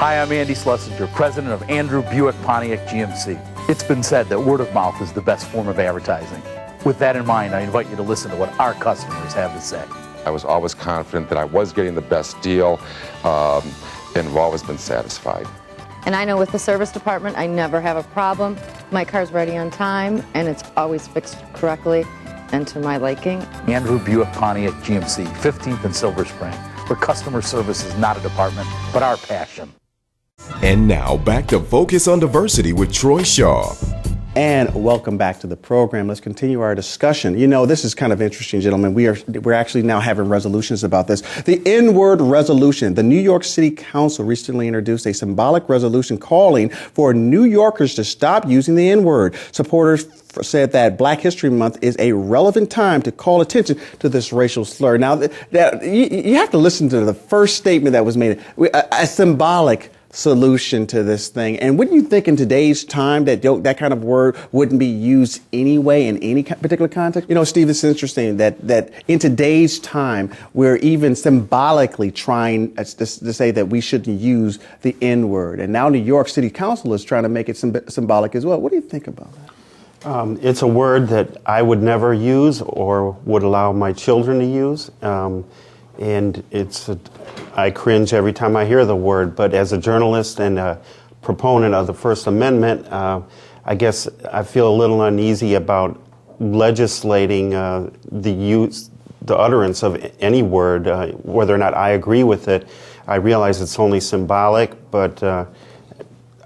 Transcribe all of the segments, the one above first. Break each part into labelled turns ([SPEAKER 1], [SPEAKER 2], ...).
[SPEAKER 1] Hi, I'm Andy Schlesinger, president of Andrew Buick Pontiac GMC. It's been said that word of mouth is the best form of advertising. With that in mind, I invite you to listen to what our customers have to say.
[SPEAKER 2] I was always confident that I was getting the best deal, and have always been satisfied.
[SPEAKER 3] And I know with the service department, I never have a problem. My car's ready on time, and it's always fixed correctly and to my liking.
[SPEAKER 1] Andrew Buick Pontiac GMC, 15th and Silver Spring, where customer service is not a department, but our passion.
[SPEAKER 4] And now back to Focus on Diversity with Troy Shaw.
[SPEAKER 5] And welcome back to the program. Let's continue our discussion. You know, this is kind of interesting, gentlemen. We're actually now having resolutions about this. The N-word resolution. The New York City Council recently introduced a symbolic resolution calling for New Yorkers to stop using the N-word. Supporters said that Black History Month is a relevant time to call attention to this racial slur. Now, you have to listen to the first statement that was made. A symbolic solution to this thing. And wouldn't you think in today's time that that kind of word wouldn't be used anyway in any particular context? You know, Steve, it's interesting that in today's time, we're even symbolically trying to say that we shouldn't use the N-word. And now New York City Council is trying to make it symbolic as well. What do you think about that?
[SPEAKER 6] It's a word that I would never use or would allow my children to use. And I cringe every time I hear the word, but as a journalist and a proponent of the First Amendment, I guess I feel a little uneasy about legislating the utterance of any word, whether or not I agree with it. I realize it's only symbolic, but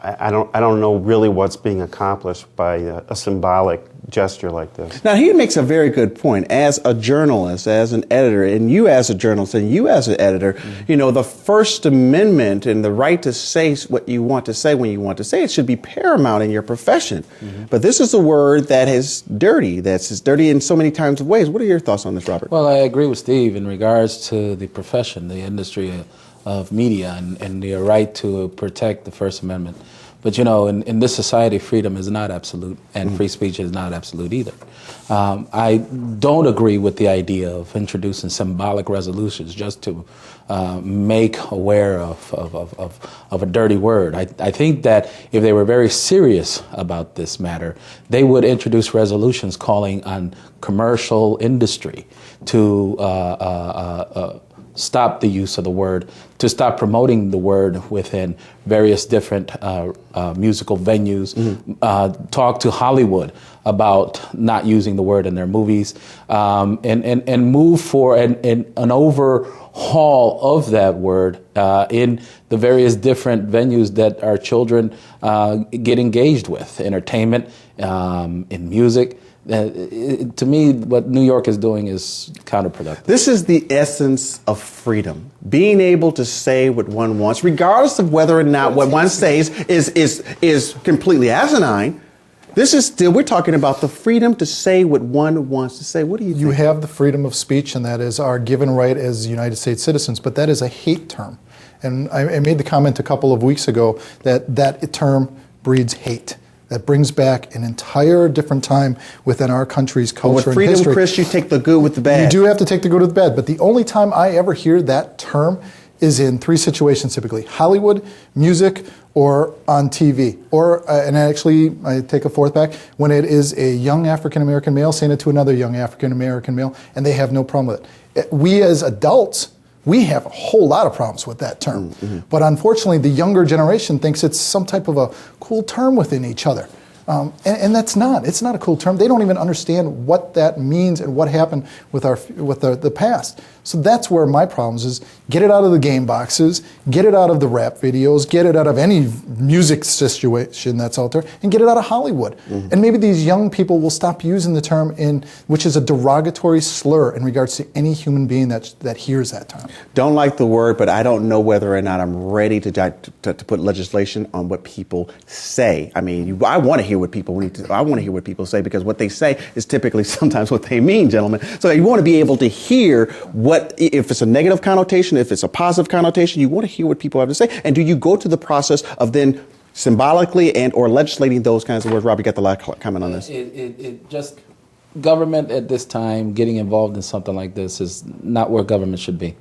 [SPEAKER 6] I don't know really what's being accomplished by a symbolic gesture like this.
[SPEAKER 5] Now, he makes a very good point. As a journalist, as an editor, and you as a journalist, and you as an editor, you know, the First Amendment and the right to say what you want to say when you want to say it should be paramount in your profession. But this is a word that is dirty, that's dirty in so many times of ways. What are your thoughts on this, Robert?
[SPEAKER 7] Well, I agree with Steve in regards to the profession, the industry of media, and the right to protect the First Amendment. But, you know, in this society, freedom is not absolute, and free speech is not absolute either. I don't agree with the idea of introducing symbolic resolutions just to make aware of a dirty word. I think that if they were very serious about this matter, they would introduce resolutions calling on commercial industry to stop the use of the word, to stop promoting the word within various different musical venues, talk to Hollywood about not using the word in their movies, and move for an overhaul of that word in the various different venues that our children get engaged with, entertainment, in music. To me, what New York is doing is counterproductive.
[SPEAKER 5] This is the essence of freedom. Being able to say what one wants, regardless of whether or not what one says is completely asinine. This is still, we're talking about the freedom to say what one wants to say. What do you think?
[SPEAKER 8] You have the freedom of speech, and that is our given right as United States citizens, but that is a hate term. And I made the comment a couple of weeks ago that term breeds hate. That brings back an entire different time within our country's culture and history.
[SPEAKER 5] With freedom, Chris, you take the good with the bad.
[SPEAKER 8] You do have to take the good with the bad, but the only time I ever hear that term is in three situations typically: Hollywood, music, or on TV. Or, and actually, I take a fourth back, when it is a young African-American male saying it to another young African-American male, and they have no problem with it. We as adults, we have a whole lot of problems with that term. But unfortunately, the younger generation thinks it's some type of a cool term within each other. And that's not. It's not a cool term. They don't even understand what that means and what happened with the past. So that's where my problems is. Get it out of the game boxes, get it out of the rap videos, get it out of any music situation that's out there, and get it out of Hollywood. And maybe these young people will stop using the term which is a derogatory slur in regards to any human being that hears that term.
[SPEAKER 5] Don't like the word, but I don't know whether or not I'm ready to put legislation on what people say. I mean, I want to hear what people I want to hear what people say, because what they say is typically sometimes what they mean, gentlemen. So you want to be able to hear what, if it's a negative connotation, if it's a positive connotation, you want to hear what people have to say. And do you go to the process of then symbolically and or legislating those kinds of words? Rob, you got the last comment on this.
[SPEAKER 7] It just government at this time getting involved in something like this is not where government should be.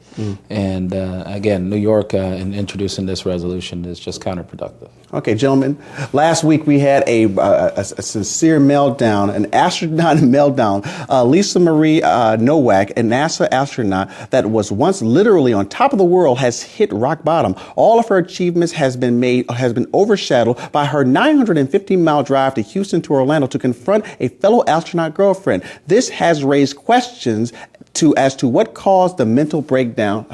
[SPEAKER 7] And again, New York in introducing this resolution is just counterproductive.
[SPEAKER 5] Okay, gentlemen, last week we had a sincere meltdown, an astronaut meltdown. Lisa Marie Nowak, a NASA astronaut that was once literally on top of the world, has hit rock bottom. All of her achievements has been overshadowed by her 950-mile drive to Houston to Orlando to confront a fellow astronaut girlfriend. This has raised questions as to what caused her mental breakdown.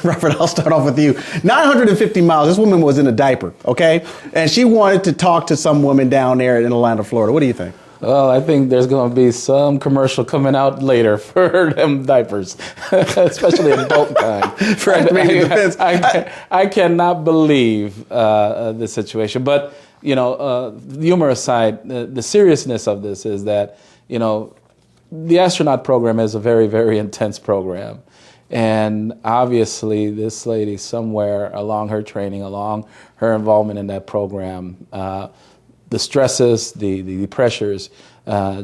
[SPEAKER 5] Robert, I'll start off with you. 950 miles. This woman was in a diaper, okay? And she wanted to talk to some woman down there in Orlando, Florida. What do you think?
[SPEAKER 7] Well, I think there's going to be some commercial coming out later for them diapers, especially adult kind.
[SPEAKER 5] For activating defense.
[SPEAKER 7] I cannot believe the situation. But, humor aside, the seriousness of this is that, the astronaut program is a very, very intense program. And obviously, this lady, somewhere along her training, along her involvement in that program, the stresses, the pressures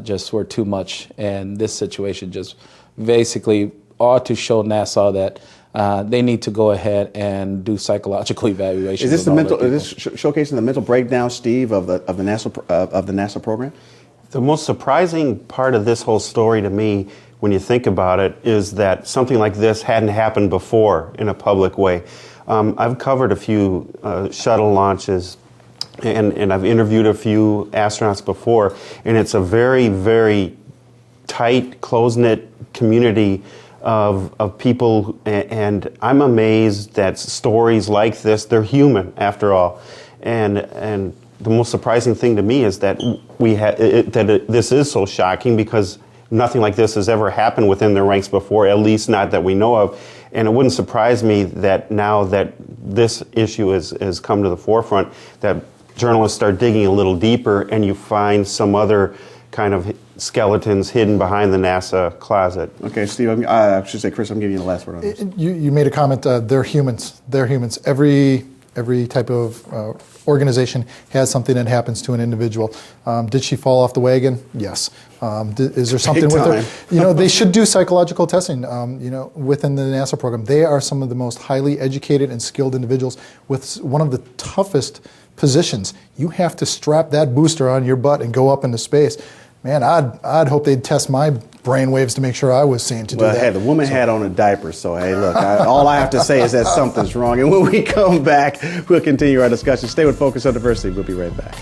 [SPEAKER 7] just were too much. And this situation just basically ought to show NASA that they need to go ahead and do psychological evaluation.
[SPEAKER 5] Is this showcasing the mental breakdown, Steve, of the NASA program?
[SPEAKER 6] The most surprising part of this whole story to me, when you think about it, is that something like this hadn't happened before in a public way. I've covered a few shuttle launches, and I've interviewed a few astronauts before, and it's a very, very tight, close-knit community of people, and I'm amazed that stories like this, they're human after all. And the most surprising thing to me is that this is so shocking, because nothing like this has ever happened within their ranks before, at least not that we know of. And it wouldn't surprise me that now that this issue has come to the forefront, that journalists start digging a little deeper and you find some other kind of skeletons hidden behind the NASA closet.
[SPEAKER 5] Okay, Steve, I should say, Chris, I'm giving you the last word on this.
[SPEAKER 8] You made a comment, they're humans. They're humans. Every type of organization has something that happens to an individual. Did she fall off the wagon? Yes. Is there something with her? They should do psychological testing, within the NASA program. They are some of the most highly educated and skilled individuals with one of the toughest positions. You have to strap that booster on your butt and go up into space. Man, I'd hope they'd test my brain waves to make sure I was sane to do that.
[SPEAKER 5] Hey, the woman had on a diaper, so hey, look, all I have to say is that something's wrong. And when we come back, we'll continue our discussion. Stay with Focus on Diversity. We'll be right back.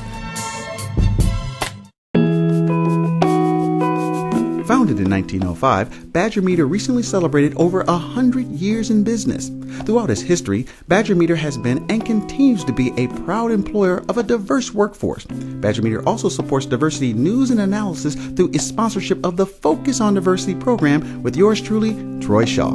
[SPEAKER 5] Founded in 1905, Badger Meter recently celebrated over 100 years in business. Throughout its history, Badger Meter has been and continues to be a proud employer of a diverse workforce. Badger Meter also supports diversity news and analysis through its sponsorship of the Focus on Diversity program with yours truly, Troy Shaw.